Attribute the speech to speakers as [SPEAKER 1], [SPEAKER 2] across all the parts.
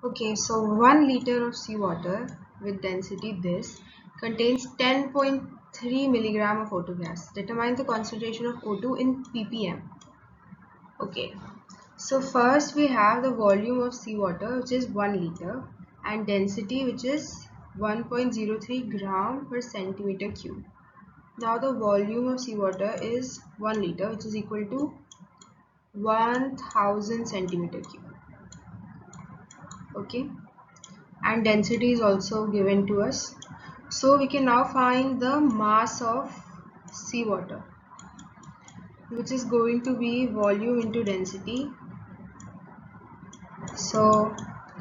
[SPEAKER 1] Okay, so 1 liter of seawater with density this contains 10.3 milligram of O2 gas. Determine the concentration of O2 in ppm. Okay, so first we have the volume of seawater, which is 1 liter, and density, which is 1.03 gram per centimeter cube. Now the volume of seawater is 1 liter, which is equal to 1000 centimeter cube. Okay, and density is also given to us. So we can now find the mass of seawater, which is going to be volume into density. So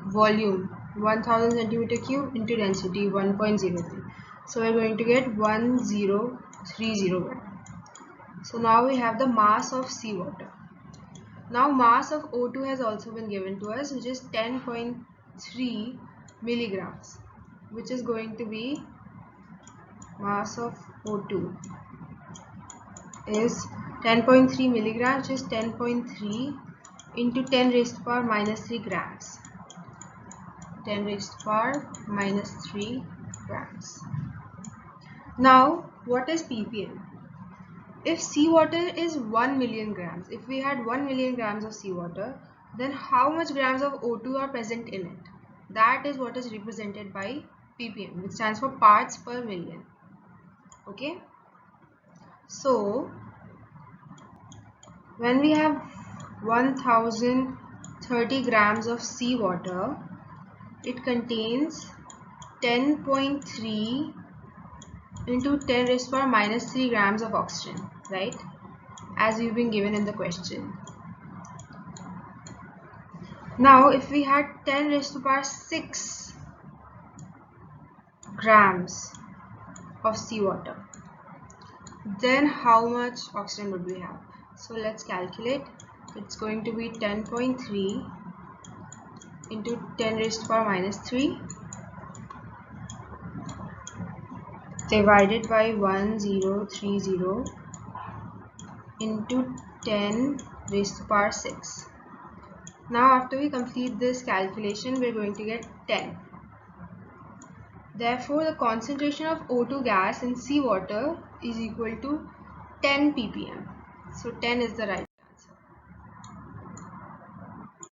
[SPEAKER 1] volume 1000 centimeter cube into density 1.03. So we're going to get 1030 gram. So now we have the mass of seawater. Now mass of O2 has also been given to us, which is 10.3 milligrams, which is going to be mass of O2 is 10.3 milligrams, which is 10.3 into 10 raised to power minus 3 grams. 10 raised to power minus 3 grams. Now, what is ppm? If seawater is 1 million grams, if we had 1 million grams of seawater, then how much grams of O2 are present in it? That is what is represented by ppm, which stands for parts per million. Okay, so when we have 1030 grams of seawater, it contains 10.3 into 10 raised to power minus 3 grams of oxygen, right? As we've been given in the question. Now, if we had 10 raised to power 6 grams of seawater, then how much oxygen would we have? So let's calculate. It's going to be 10.3 into 10 raised to power minus 3 divided by 1030 into 10 raised to power 6. Now after we complete this calculation, we're going to get 10. Therefore, the concentration of O2 gas in seawater is equal to 10 ppm. So 10 is the right